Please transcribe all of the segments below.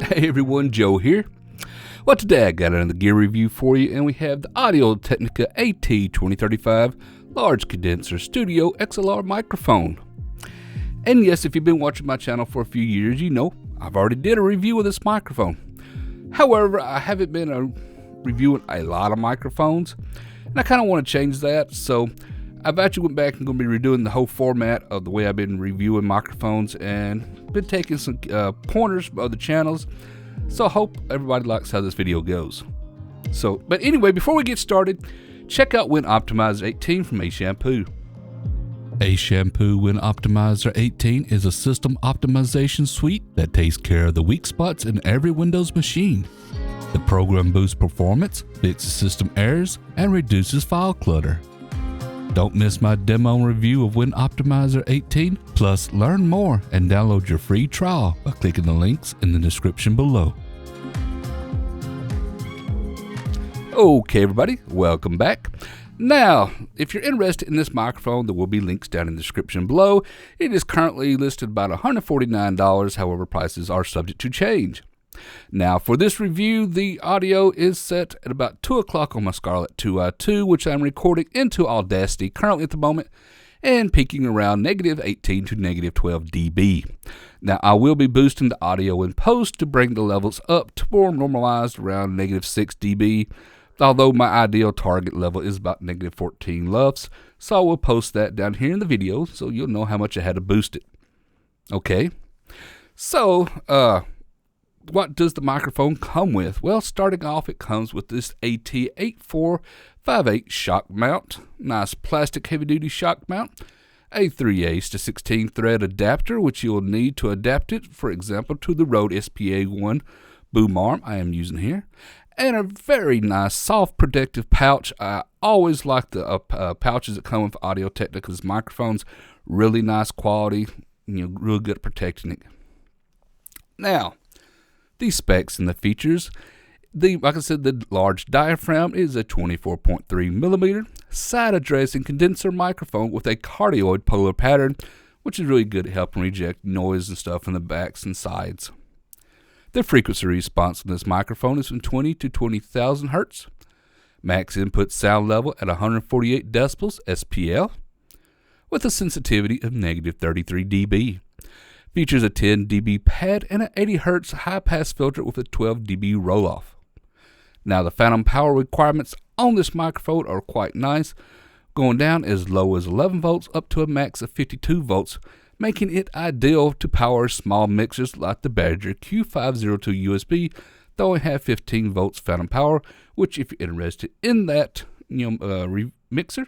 Hey everyone, Joe here. Well, today I got another gear review for you, and we have the Audio Technica AT2035 Large Condenser Studio XLR microphone. And yes, if you've been watching my channel for a few years, you know I've already did a review of this microphone. However, I haven't been reviewing a lot of microphones, and I kind of want to change that, so I've actually went back and going to be redoing the whole format of the way I've been reviewing microphones and been taking some pointers from other channels. So I hope everybody likes how this video goes. But anyway, before we get started, check out Win Optimizer 18 from A Shampoo. A Shampoo Win Optimizer 18 is a system optimization suite that takes care of the weak spots in every Windows machine. The program boosts performance, fixes system errors, and reduces file clutter. Don't miss my demo review of Win Optimizer 18, plus learn more and download your free trial by clicking the links in the description below. Okay everybody, welcome back. Now, if you're interested in this microphone, there will be links down in the description below. It is currently listed about $149, however prices are subject to change. Now, for this review, the audio is set at about 2 o'clock on my Scarlett 2i2, which I'm recording into Audacity currently at the moment, and peaking around -18 to -12 dB. Now, I will be boosting the audio in post to bring the levels up to more normalized around -6 dB, although my ideal target level is about -14 LUFS, so I will post that down here in the video so you'll know how much I had to boost it. Okay, so, what does the microphone come with? Well, starting off, it comes with this AT8458 shock mount. Nice plastic heavy-duty shock mount. A 3/8 to 16 thread adapter, which you'll need to adapt it, for example, to the Rode SPA1 boom arm I am using here. And a very nice, soft, protective pouch. I always like the pouches that come with Audio Technica's microphones. Really nice quality, real good at protecting it. Now, the specs and the features. Like I said, the large diaphragm is a 24.3 millimeter side addressing condenser microphone with a cardioid polar pattern, which is really good at helping reject noise and stuff from the backs and sides. The frequency response on this microphone is from 20 to 20,000 hertz. Max input sound level at 148 decibels SPL, with a sensitivity of -33 dB. Features a 10 dB pad and an 80 Hz high-pass filter with a 12 dB roll-off. Now, the phantom power requirements on this microphone are quite nice, going down as low as 11 volts up to a max of 52 volts, making it ideal to power small mixers like the Badger Q502 USB that only have 15 volts phantom power, which if you're interested in that mixer,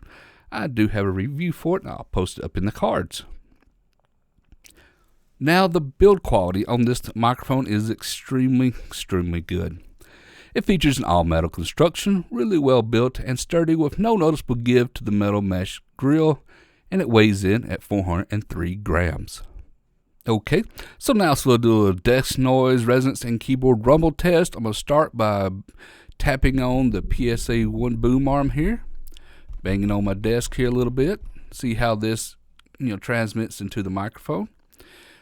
I do have a review for it, and I'll post it up in the cards. Now, the build quality on this microphone is extremely good. It features an all-metal construction, really well built and sturdy with no noticeable give to the metal mesh grill, and it weighs in at 403 grams. Okay, so now we'll do a little desk noise, resonance, and keyboard rumble test. I'm going to start by tapping on the PSA1 boom arm here, banging on my desk here a little bit, see how this transmits into the microphone.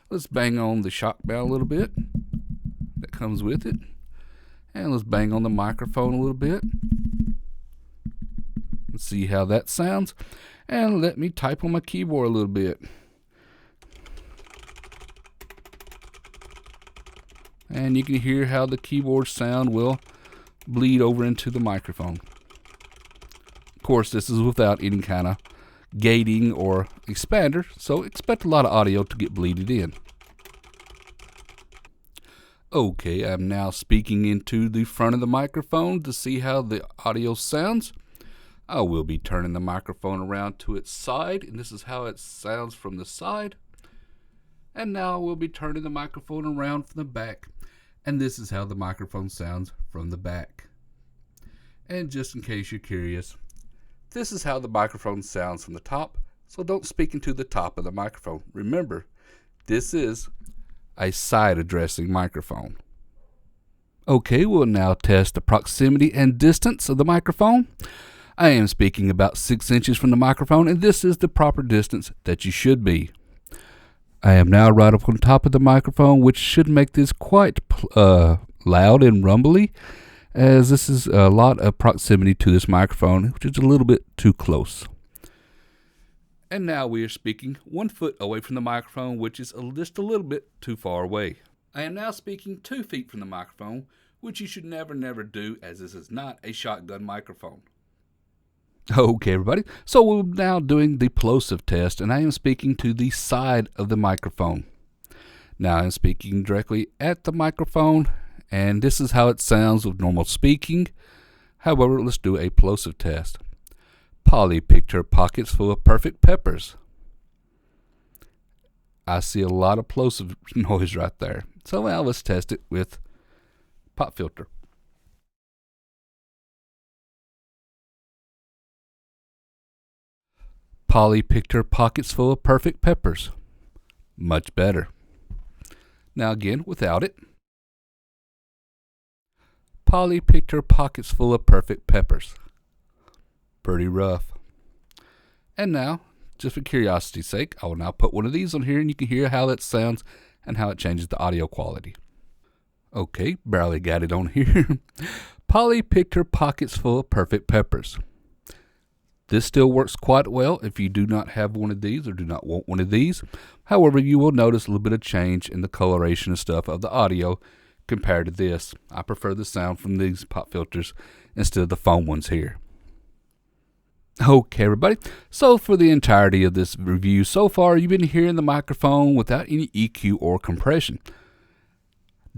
Let's bang on the shock mount a little bit that comes with it. And let's bang on the microphone a little bit. Let's see how that sounds. And let me type on my keyboard a little bit. And you can hear how the keyboard sound will bleed over into the microphone. Of course, this is without any kind of gating or expander, so expect a lot of audio to get bleeded in. Okay, I'm now speaking into the front of the microphone to see how the audio sounds. I will be turning the microphone around to its side, and this is how it sounds from the side. And now we'll be turning the microphone around from the back, and this is how the microphone sounds from the back. And just in case you're curious, this is how the microphone sounds from the top, so don't speak into the top of the microphone. Remember, this is a side addressing microphone. Okay, we'll now test the proximity and distance of the microphone. I am speaking about 6 inches from the microphone, and this is the proper distance that you should be. I am now right up on top of the microphone, which should make this quite loud and rumbly, as this is a lot of proximity to this microphone, which is a little bit too close. And now we are speaking 1 foot away from the microphone, which is just a little bit too far away. I am now speaking 2 feet from the microphone, which you should never do, as this is not a shotgun microphone. Okay, everybody, so we're now doing the plosive test, and I am speaking to the side of the microphone. Now I'm speaking directly at the microphone, and this is how it sounds with normal speaking. However, let's do a plosive test. Polly picked her pockets full of perfect peppers. I see a lot of plosive noise right there. So now let's test it with pop filter. Polly picked her pockets full of perfect peppers. Much better. Now again, without it. Polly picked her pockets full of perfect peppers. Pretty rough. And now, just for curiosity's sake, I will now put one of these on here and you can hear how that sounds and how it changes the audio quality. Okay, barely got it on here. Polly picked her pockets full of perfect peppers. This still works quite well if you do not have one of these or do not want one of these. However, you will notice a little bit of change in the coloration and stuff of the audio compared to this. I prefer the sound from these pop filters instead of the foam ones here. Okay, everybody, so for the entirety of this review so far, you've been hearing the microphone without any EQ or compression.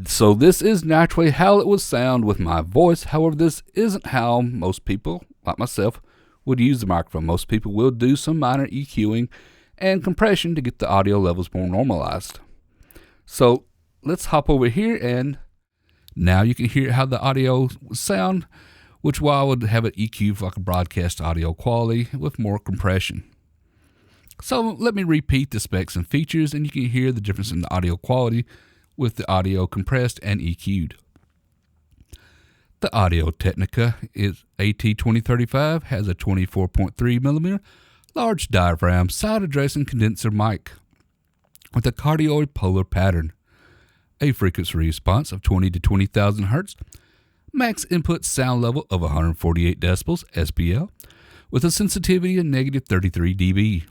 So this is naturally how it would sound with my voice. However, this isn't how most people, like myself, would use the microphone. Most people will do some minor EQing and compression to get the audio levels more normalized. So let's hop over here, and now you can hear how the audio sound, which I would have it EQ for like a broadcast audio quality with more compression. So let me repeat the specs and features, and you can hear the difference in the audio quality with the audio compressed and EQ'd. The Audio Technica AT2035 has a 24.3mm large diaphragm side addressing condenser mic with a cardioid polar pattern, a frequency response of 20 to 20,000 Hz, max input sound level of 148 decibels SPL, with a sensitivity of -33 dB.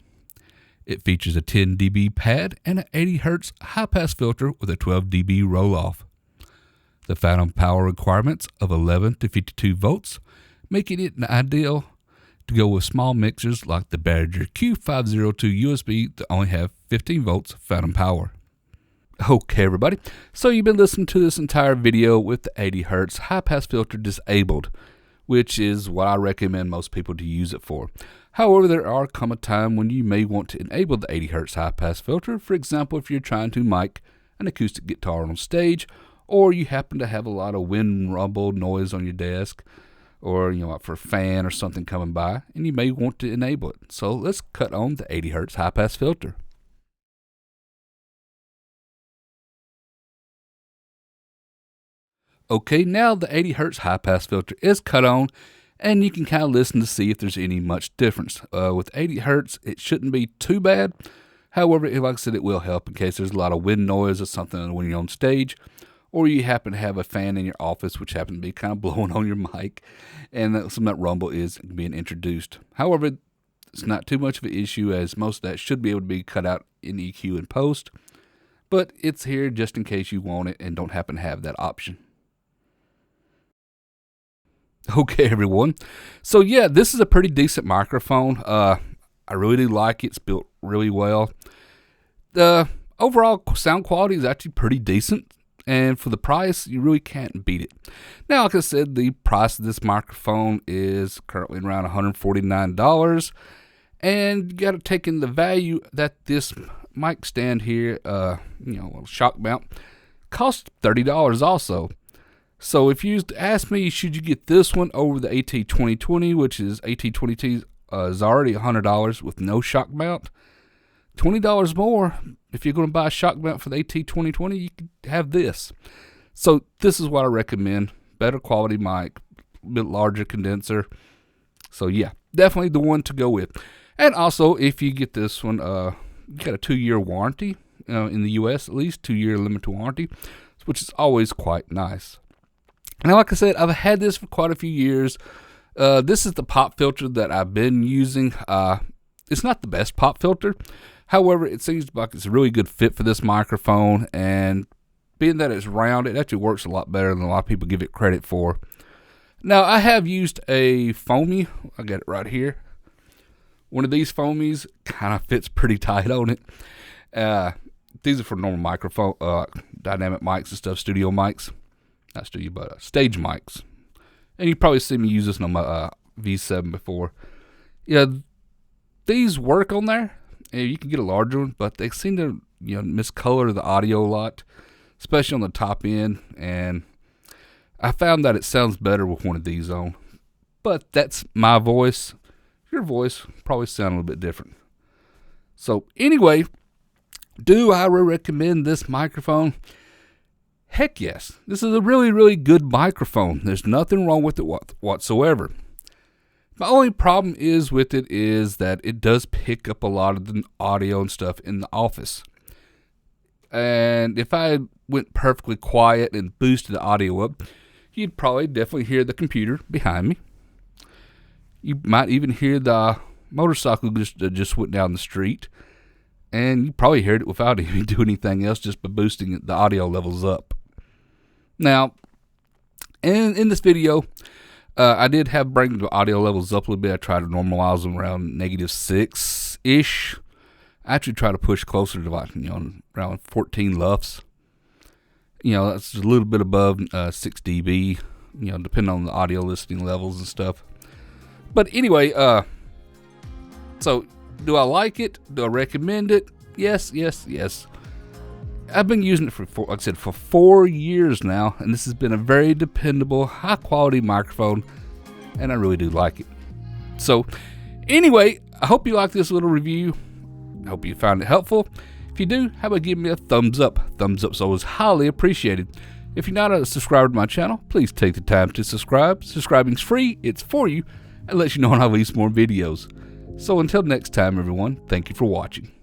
It features a 10 dB pad and an 80 Hz high-pass filter with a 12 dB roll-off. The phantom power requirements of 11 to 52 volts, making it ideal to go with small mixers like the Badger Q502 USB that only have 15 volts phantom power. Okay, everybody, so you've been listening to this entire video with the 80 Hz high-pass filter disabled, which is what I recommend most people to use it for. However, there are come a time when you may want to enable the 80 Hz high-pass filter. For example, if you're trying to mic an acoustic guitar on stage, or you happen to have a lot of wind rumble noise on your desk, or like for a fan or something coming by, and you may want to enable it. So let's cut on the 80 Hz high-pass filter. Okay, now the 80 Hz high-pass filter is cut on, and you can kind of listen to see if there's any much difference. With 80 Hz, it shouldn't be too bad. However, like I said, it will help in case there's a lot of wind noise or something when you're on stage, or you happen to have a fan in your office which happens to be kind of blowing on your mic, and some of that rumble is being introduced. However, it's not too much of an issue, as most of that should be able to be cut out in EQ and post, but it's here just in case you want it and don't happen to have that option. Okay, everyone. So yeah, this is a pretty decent microphone. I really do like it. It's built really well. The overall sound quality is actually pretty decent, and for the price, you really can't beat it. Now, like I said, the price of this microphone is currently around $149, and you got to take in the value that this mic stand here, shock mount, costs $30 also. So if you ask me, should you get this one over the AT2020, which is AT20T is already $100 with no shock mount, $20 more. If you're going to buy a shock mount for the AT2020, you could have this. So this is what I recommend. Better quality mic, a bit larger condenser. So yeah, definitely the one to go with. And also, if you get this one, you got a 2-year warranty. in the U.S. at least, 2-year limited warranty, which is always quite nice. Now, like I said, I've had this for quite a few years. This is the pop filter that I've been using. It's not the best pop filter. However, it seems like it's a really good fit for this microphone, and being that it's round, it actually works a lot better than a lot of people give it credit for. Now, I have used a foamy. I got it right here. One of these foamies kind of fits pretty tight on it. These are for normal microphone, dynamic mics and stuff, studio mics. Not studio, but stage mics. And you probably see me use this on my V7 before. Yeah, these work on there. You can get a larger one, but they seem to miscolor the audio a lot, especially on the top end. And I found that it sounds better with one of these on. But that's my voice. Your voice probably sound a little bit different. So anyway, do I recommend this microphone? Heck yes. This is a really, really good microphone. There's nothing wrong with it whatsoever. My only problem is with it is that it does pick up a lot of the audio and stuff in the office. And if I went perfectly quiet and boosted the audio up, you'd probably definitely hear the computer behind me. You might even hear the motorcycle just went down the street. And you probably heard it without even doing anything else, just by boosting the audio levels up. Now, in this video, I did bring the audio levels up a little bit. I tried to normalize them around -6-ish. I actually try to push closer to around 14 LUFS. That's a little bit above 6 dB, depending on the audio listening levels and stuff. But anyway, so do I like it? Do I recommend it? Yes, yes, yes. I've been using it for 4 years now, and this has been a very dependable, high-quality microphone, and I really do like it. So, anyway, I hope you like this little review. I hope you found it helpful. If you do, how about give me a thumbs up? Thumbs up's always highly appreciated. If you're not a subscriber to my channel, please take the time to subscribe. Subscribing's free, it's for you, and lets you know when I release more videos. So until next time, everyone, thank you for watching.